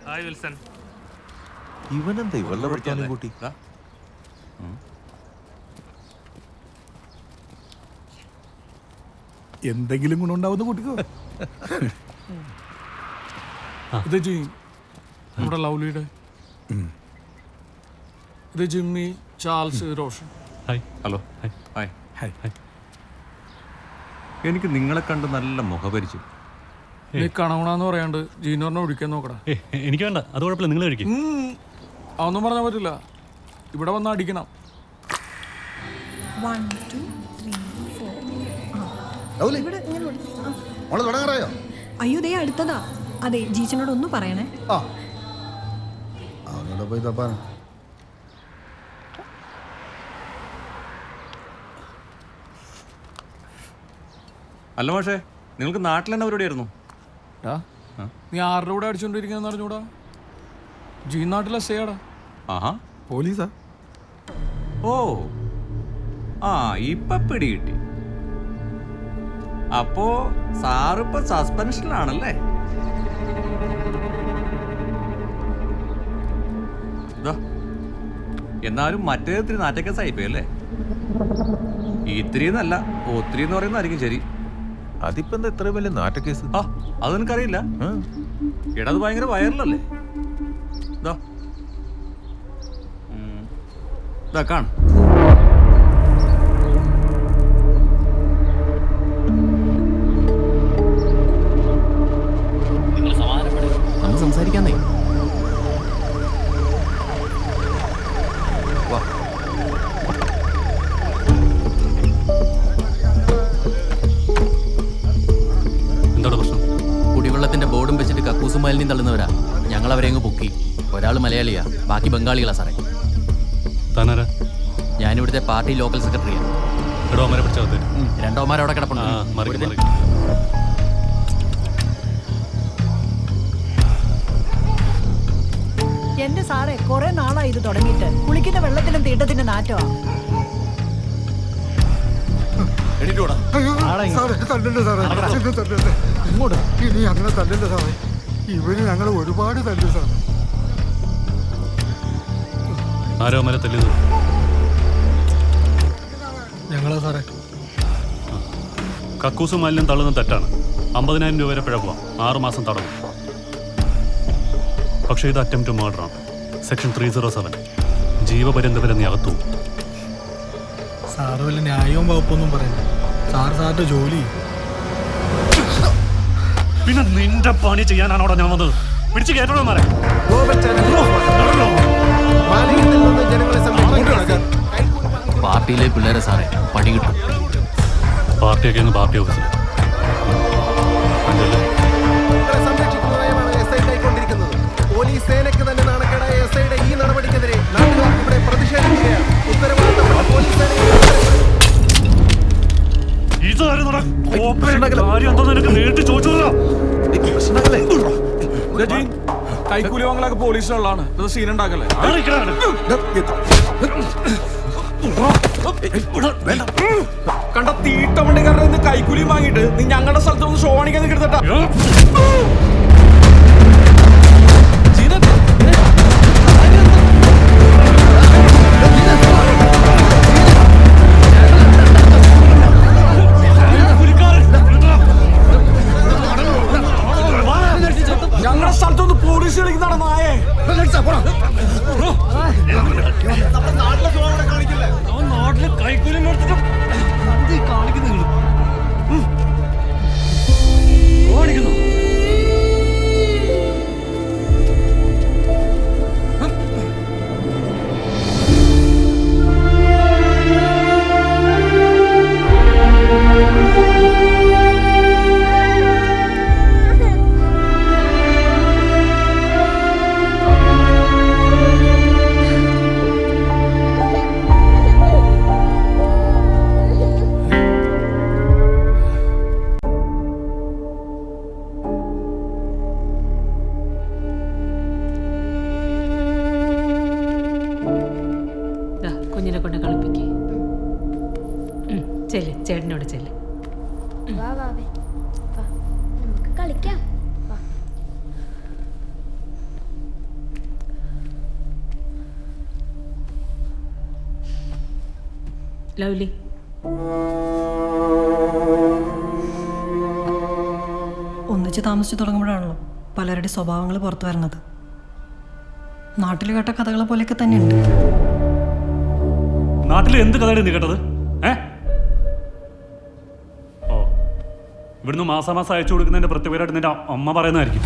Hi Wilson. ഇവനെന്താ ഇവളുടെ ഭർത്താവിനെ കൂട്ടി? എന്തെങ്കിലും ഗുണമുണ്ടാവുന്ന കൂട്ടിക്കോ. ഇത് നമ്മുടെ ലവ്ലിയുടെ, ഇത് Jimmy, Charles, Roshan. Hi. Hello. Hi. Hi. Hi. എനിക്ക് നിങ്ങളെ കണ്ട് നല്ല മുഖപരിചയം. നീ കണവണാന്ന് പറയാണ്ട് ജീനോറിനെ ഒഴിക്കാൻ നോക്കടാ. എനിക്ക് വേണ്ട, അത് കുഴപ്പമില്ല, നിങ്ങൾ കഴിക്കും. അതൊന്നും പറഞ്ഞാൽ പറ്റില്ല, ഇവിടെ വന്ന് അടിക്കണം. 1 2 3 4. ഇവിടെ ഇങ്ങനെ തുടങ്ങാറായോ? അയ്യോ ദേ അടുത്തതാ. അതെ, ജീച്ചനോട് ഒന്ന് പറയണേ. പോയി തപ്പാൻ. അല്ല മാഷേ, നിങ്ങൾക്ക് നാട്ടിൽ തന്നെ പരിപാടിയായിരുന്നു? നീ ആരുടെ കൂടെ അടിച്ചോണ്ടിരിക്കുന്ന അറിഞ്ഞൂടാ? ജി നാട്ടിലെ സേടാ. ആഹാ, പോലീസാ. ഓ ആ, ഇപ്പൊ പിടി കിട്ടി. അപ്പോ സാറിപ്പോ സസ്പെൻഷനിലാണല്ലേ? എന്നാലും മറ്റേ ഇത്തിരി നാറ്റക്കേസ് ആയിപ്പോയല്ലേ? ഇത്തിരിന്നല്ല, ഒത്തിരി എന്ന് പറയുന്നതായിരിക്കും ശരി. അതിപ്പോ എന്താ ഇത്ര വലിയ നാറ്റക്കേസ്? ആ, അത് നിനക്കറിയില്ല? എടാ, അത് ഭയങ്കര വൈറലല്ലേ? കാണ നമ്മൾ സംസാരിക്കാന്നേ. എന്താണ് പ്രശ്നം? കുടിവെള്ളത്തിന്റെ ബോർഡും വെച്ചിട്ട് കക്കൂസും മാലിന്യം തള്ളുന്നവരാ. ഞങ്ങൾ അവരെ അങ്ങ് പൊക്കി. ഒരാൾ മലയാളിയാ, ബാക്കി ബംഗാളികളാ സാറേ. താനാരാ? ഞാനിവിടുത്തെ പാർട്ടി ലോക്കൽ സെക്രട്ടറിയാണ്. എടോ, അമ്മരെ പിടിച്ചാൽ രണ്ടോമാരവിടെ കിടപ്പുണ്ട്. എന്റെ സാറേ, കുറെ നാളായി ഇത് തുടങ്ങിയിട്ട്. കുളിക്കുന്ന വെള്ളത്തിനും തീട്ടത്തിന്റെ നാറ്റമാ. ഇനി അങ്ങനെ തല്ലണ്ട സാറേ, ഇവര് ഞങ്ങൾ ഒരുപാട് തല്ലു സാറേ. ആരോ അമ്മരെ തല്ലിയത്? ഞങ്ങളാ സാറേ. കക്കൂസും മാലിന്യം തള്ളുന്നത് തെറ്റാണ്. 50,000 രൂപ വരെ പിഴ പോവാം, 6 മാസം തടവും. പക്ഷേ ഇത് അറ്റംപ്റ്റ് മർഡറാണ്. സെക്ഷൻ 307, ജീവപര്യന്തം വരെ നീ അകത്തു. സാറ് വല്ല ന്യായവും വകുപ്പൊന്നും പറയണ്ട. സാറിന്റെ ജോലി. പിന്നെ നിന്റെ പണി ചെയ്യാനാണോടാ ഞാൻ വന്നത്? പിടിച്ചു കേട്ടോ മാറേ. പാർട്ടിയിലെ പിള്ളേരെ സാറേ പണി കിട്ടും. പാർട്ടിയൊക്കെ ഒന്ന് പാർട്ടി ഓഫീസിൽ. പോലീസ് സേനയ്ക്ക് തന്നെ നാണക്കേടായ എസ്ഐയുടെ ഈ നടപടിക്കെതിരെ നാട്ടുകാർ ഇവിടെ പ്രതിഷേധിക്കുകയാണ്. ഉത്തരവാദിത്തപ്പെട്ട പോലീസ് കൈക്കൂലി വാങ്ങലൊക്കെ പോലീസിനുള്ളതാണ്. ഇത് സീൻ ഉണ്ടാക്കല്ലേ? കണ്ട തീട്ട വണ്ടിക്കാരുടെ നിന്ന് കൈക്കൂലി വാങ്ങിയിട്ട് നീ ഞങ്ങളുടെ സ്ഥലത്ത് ഒന്ന് ഷോ കാണിക്കാൻ കിടത്തട്ടാ. ഞങ്ങളുടെ സ്ഥലത്തൊന്ന് പോലീസ് കളിക്കുന്നതാണ് നായേ. നാട്ടില് കൈക്കൂലി കാണിക്കുന്നു. ലവ്ലി ഒന്നിച്ച് താമസിച്ചു തുടങ്ങുമ്പോഴാണല്ലോ പലരുടെ സ്വഭാവങ്ങൾ പുറത്തു വരുന്നത്. നാട്ടിൽ കേട്ട കഥകളെ പോലെയൊക്കെ തന്നെയുണ്ട്. നാട്ടിൽ എന്ത് കഥയാണ് നീ കേട്ടത്? ഓ, ഇവിടുന്ന് മാസാമാസം അയച്ചു കൊടുക്കുന്നതിന്റെ പ്രത്യേകമായിട്ട് നിന്റെ അമ്മ പറയുന്നതായിരിക്കും.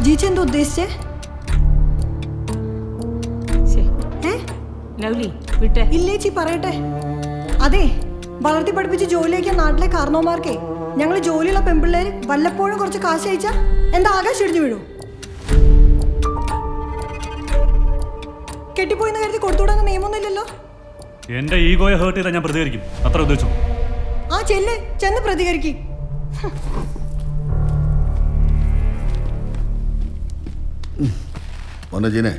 ജീച്ചി എന്താ ഉദ്ദേശിച്ചേ? ലവ്ലി വിട്ടെ. ഇല്ലേച്ചി പറയട്ടെ. അതെ, വളർത്തി പഠിപ്പിച്ച് ജോലിയൊക്കെ നാട്ടിലെ കാരണവന്മാർക്കേ ഞങ്ങൾ ജോലിയുള്ള പെൺപിള്ളേർ വല്ലപ്പോഴും കുറച്ച് കാശ് അയച്ചാ എന്താ ആകാശം ഇടിഞ്ഞു വീഴും? കെട്ടിപ്പോയിന്ന് കരുതി കൊടുത്തുവിടാൻ നിയമമൊന്നുമില്ലല്ലോ. എന്റെ ഈഗോയെ ഹേർട്ട് ചെയ്താൽ ഞാൻ പ്രതികരിക്കും, അത്ര ഉദ്ദേശിച്ചു. ആ ചെന്ന് പ്രതികരിക്കും. മോനജീനെ,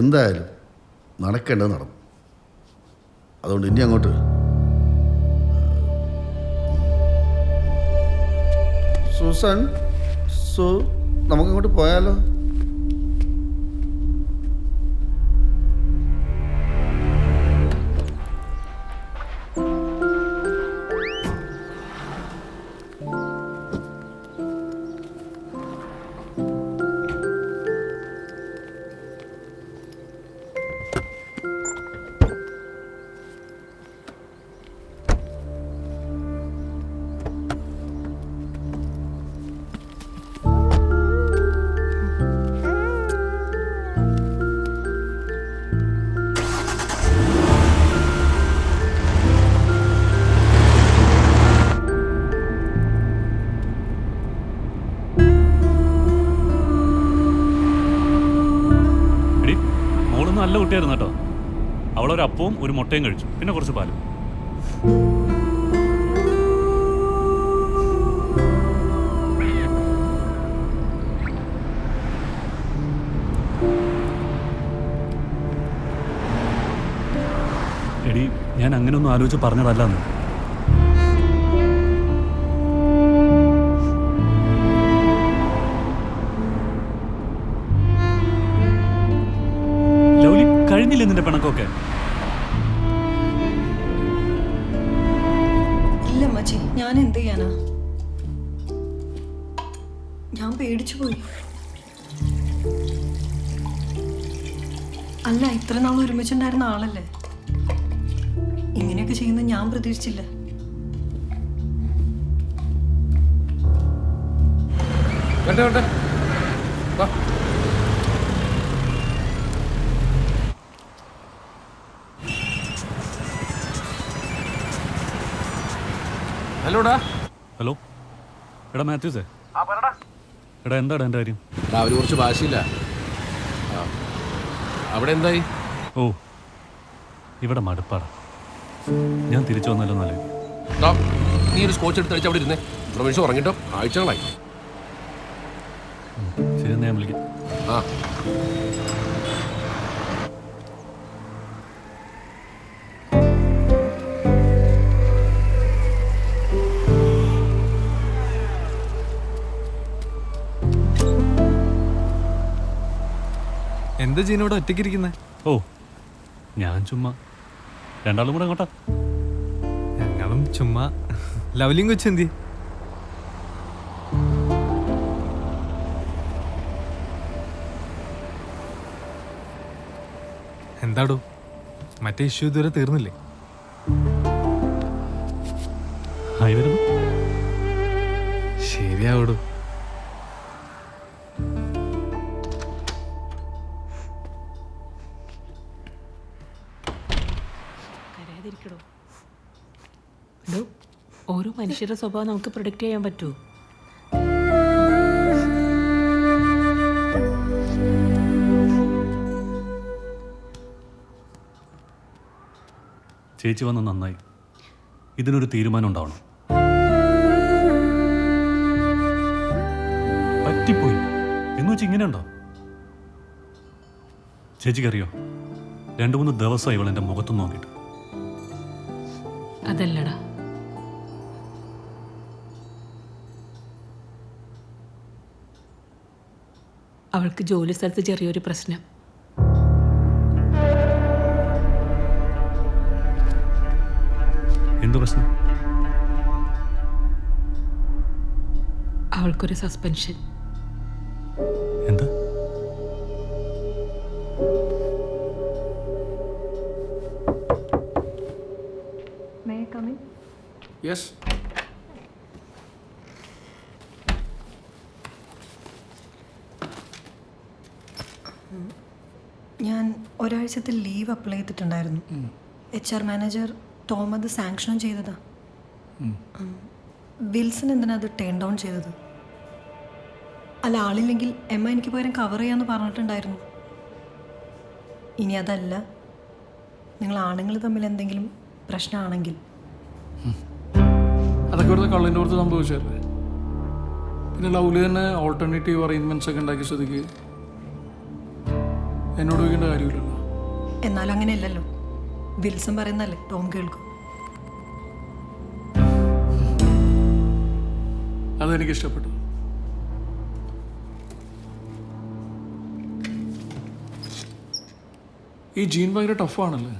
എന്തായാലും നടക്കേണ്ടത് നടന്നു. അതുകൊണ്ട് ഇനി അങ്ങോട്ട് സൂസൻ നമുക്കങ്ങോട്ട് പോയാലോ? നല്ല കുട്ടിയായിരുന്നു കേട്ടോ. അവളൊരു അപ്പവും ഒരു മുട്ടയും കഴിച്ചു, പിന്നെ കുറച്ച് പാലും. എടി, ഞാൻ അങ്ങനെയൊന്നും ആലോചിച്ച് പറഞ്ഞതല്ലെന്ന്. കഴിഞ്ഞില്ലേ നിന്റെ പിണക്കൊക്കെ? ഇല്ല മച്ചി, ഞാൻ എന്ത് ചെയ്യാനാ? ഞാൻ പേടിച്ചു പോയി. അല്ല, ഇത്ര നാൾ ഒരുമിച്ചുണ്ടായിരുന്ന ആളല്ലേ, ഇങ്ങനെയൊക്കെ ചെയ്യുന്നത് ഞാൻ പ്രതീക്ഷിച്ചില്ല. ഹലോ, എടാ മാത്യൂസേ. എടാ എന്താടാ എൻ്റെ കാര്യം? അവര് കുറച്ച് ഭാഷയില്ല. അവിടെ എന്തായി? ഓ, ഇവിടെ മടുപ്പാടാ. ഞാൻ തിരിച്ചു വന്നല്ലോ നല്ല. നീ ഒരു സ്കോച്ച് എടുത്ത് അടിച്ച് അവിടെ ഇരുന്നേ. പ്രമേശം ഉറങ്ങിട്ടോ ആഴ്ചകളായി. ശരി, ഞാൻ വിളിക്കാം. ആ എന്താ ജീനോട് ഒറ്റയ്ക്കിരിക്കുന്നേ? ഓ, ഞാൻ ചുമ്മാ. രണ്ടാളും കൂടെ അങ്ങോട്ടാ. ഞങ്ങളും ചുമ്മാ. ലവ്ലിയും കൊച്ചെന്തി? എന്താടോ, മറ്റേ ഇഷ്യൂ ഇതുവരെ തീർന്നില്ലേ? ആയി വരുന്നു. ശരിയാവടോ. ഓരോ മനുഷ്യരുടെ സ്വഭാവം നമുക്ക് പ്രൊഡിക്റ്റ് ചെയ്യാൻ പറ്റുമോ? ചേച്ചി വന്ന് നന്നായി. ഇതിനൊരു തീരുമാനം ഉണ്ടാവണം. പറ്റിപ്പോയി എന്ന് വെച്ച് ഇങ്ങനെ ഉണ്ടോ? ചേച്ചിക്കറിയോ, 2-3 ദിവസമായി ഇവൾ എൻ്റെ മുഖത്ത് നോക്കിയിട്ട്. അതല്ലടാ, അവൾക്ക് ജോലി സ്ഥലത്ത് ചെറിയൊരു പ്രശ്നം. എന്ത് പ്രശ്നം? അവൾക്കൊരു സസ്പെൻഷൻ. എന്താ? യെസ്. ഞാൻ ഒരാഴ്ചത്തെ ലീവ് അപ്ലൈ ചെയ്തിട്ടുണ്ടായിരുന്നു. HR മാനേജർ ടോം അത് സാങ്ഷനും ചെയ്തതാ. വിൽസൺ എന്തിനാ അത് ടേൺ ഡൗൺ ചെയ്തത്? അല്ല, ആളില്ലെങ്കിൽ എമ്മ എനിക്ക് പകരം കവർ ചെയ്യാമെന്ന് പറഞ്ഞിട്ടുണ്ടായിരുന്നു. ഇനി അതല്ല, നിങ്ങൾ ആണുങ്ങൾ തമ്മിൽ എന്തെങ്കിലും പ്രശ്നമാണെങ്കിൽ അതൊക്കെ വെറുതെ കള്ളിൻ്റെ പുറത്ത് സംഭവിച്ചല്ലേ. പിന്നെ ലൗലി തന്നെ ഓൾട്ടർനേറ്റീവ് അറേഞ്ച്മെന്റ്സ് ഒക്കെ ഉണ്ടാക്കിയ സ്ഥിതിക്ക് എന്നോട് ചോദിക്കേണ്ട കാര്യമില്ലല്ലോ. എന്നാലും അങ്ങനെയല്ലല്ലോ. വിൽസൺ പറയുന്നല്ലേ ടോം കേൾക്കും. അതെനിക്ക് ഇഷ്ടപ്പെട്ടു. ഈ ജീൻ ഭയങ്കര ടഫാണല്ലേ.